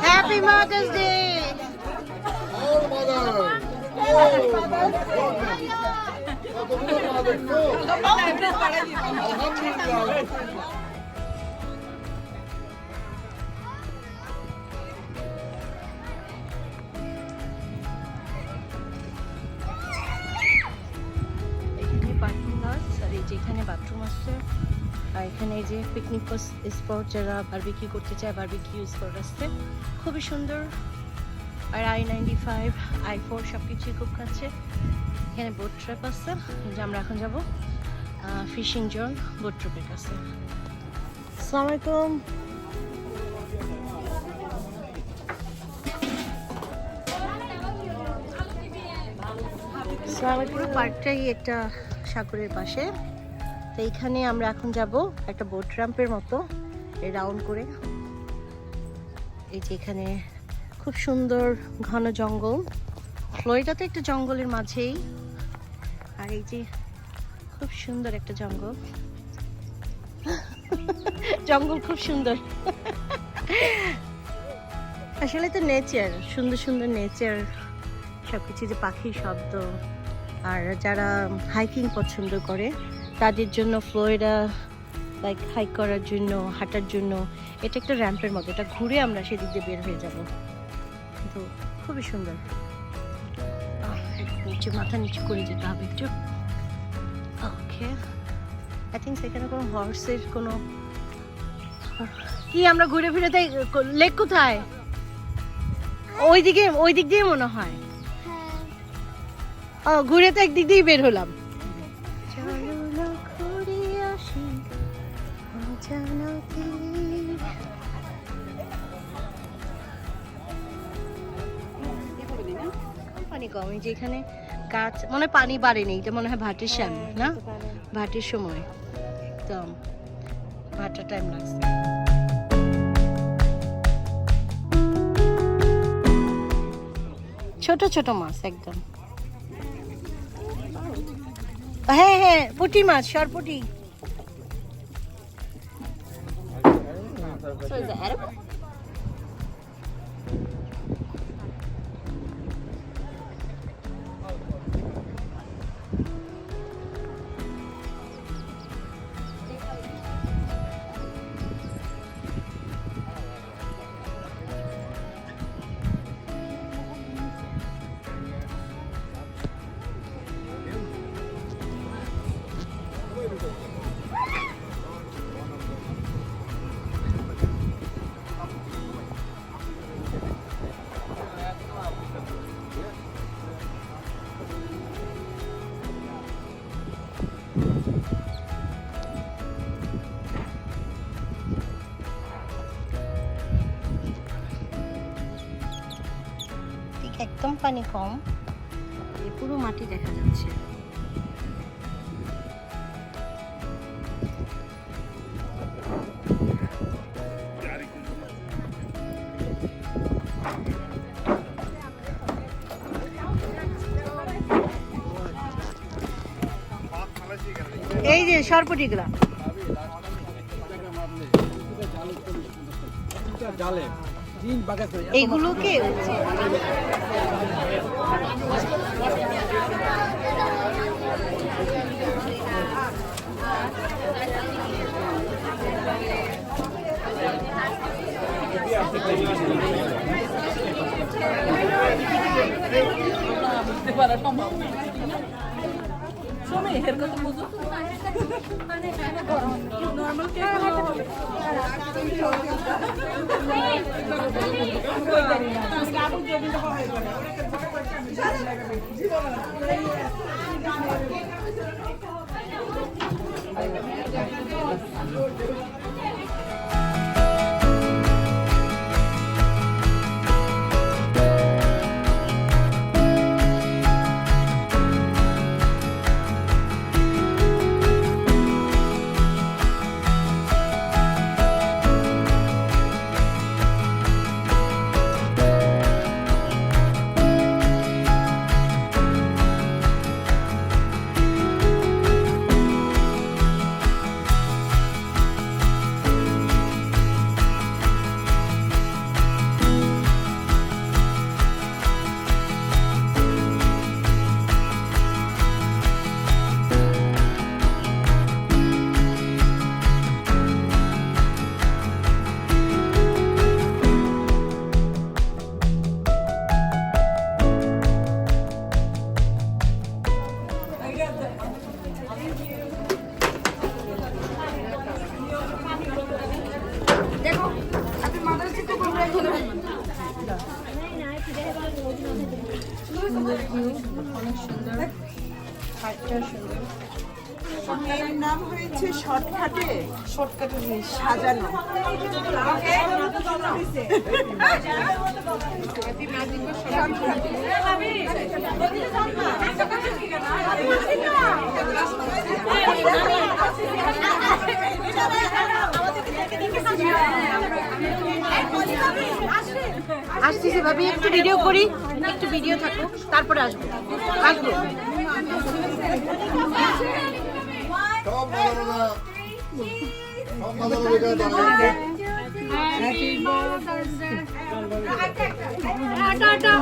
Happy Mother's Day! Oh, mother! এখানে parking lot আর এই যেখানে বাথরুম আছে আর এখানে এই যে পিকনিক স্পট যারা বারবিকিউ করতে চায় বারবিকিউ স্পট আসছে খুবই সুন্দর আর I-95 I-4 সব কিছুই খুব কাছে এখানে বোট ট্রিপ আছে যে আমরা এখন যাব ফিশিং জোন বোট ট্রিপের কাছে আসসালামু আলাইকুম পুরো পার্কটাই একটা সাগরের পাশে তো এইখানে আমরা এখন যাব একটা বোট রাম্পের মতো রাউন্ড করে এই যে এখানে খুব সুন্দর ঘন জঙ্গল ফ্লোরিডা তো একটা জঙ্গলের মাঝেই আর এই যে খুব সুন্দর একটা জঙ্গল জঙ্গল খুব সুন্দর আসলে তো নেচার সুন্দর সুন্দর নেচার সবকিছু যে পাখির শব্দ আর যারা হাইকিং পছন্দ করে তাদের জন্য ফ্লোরিডা লাইক হাইক করার জন্য হাঁটার জন্য এটা একটা র্যাম্পের মতো এটা ঘুরে আমরা সেদিক দিয়ে বের হয়ে যাব তো খুবই সুন্দর নিচে মাথা নিচু করে যেতে হবে একটু ওকে আই থিঙ্ক সেখানে কোনো হর্সের কোনো কি আমরা ঘুরে ফিরে তাই লেক কোথায় ওই দিক দিয়ে মনে হয় ও ঘুরে তো একদিক দিয়েই বের হলাম পানি কম এই যে এখানে গাছ মনে পানি বাড়েনি এটা মনে হয় ভাটির সামনে না ভাটির সময় একদম ভাটার টাইম লাগছে ছোট ছোট মাছ একদম হ্যাঁ হ্যাঁ পুঁটি মাছ সরপুঁটি একদম পানি কম পুরো মাটি দেখা যাচ্ছে এই যে সরপুটি গুলা এইগুলোকে এর নাম হয়েছে শর্টকাটে সাজানো। আসতেছি ভাবি, একটু ভিডিও করি, একটু ভিডিও থাকুক, তারপরে আসবো। আসবো। সব বাজানোরা সব বাজানো বেকার দাঁড়ায় টাটা।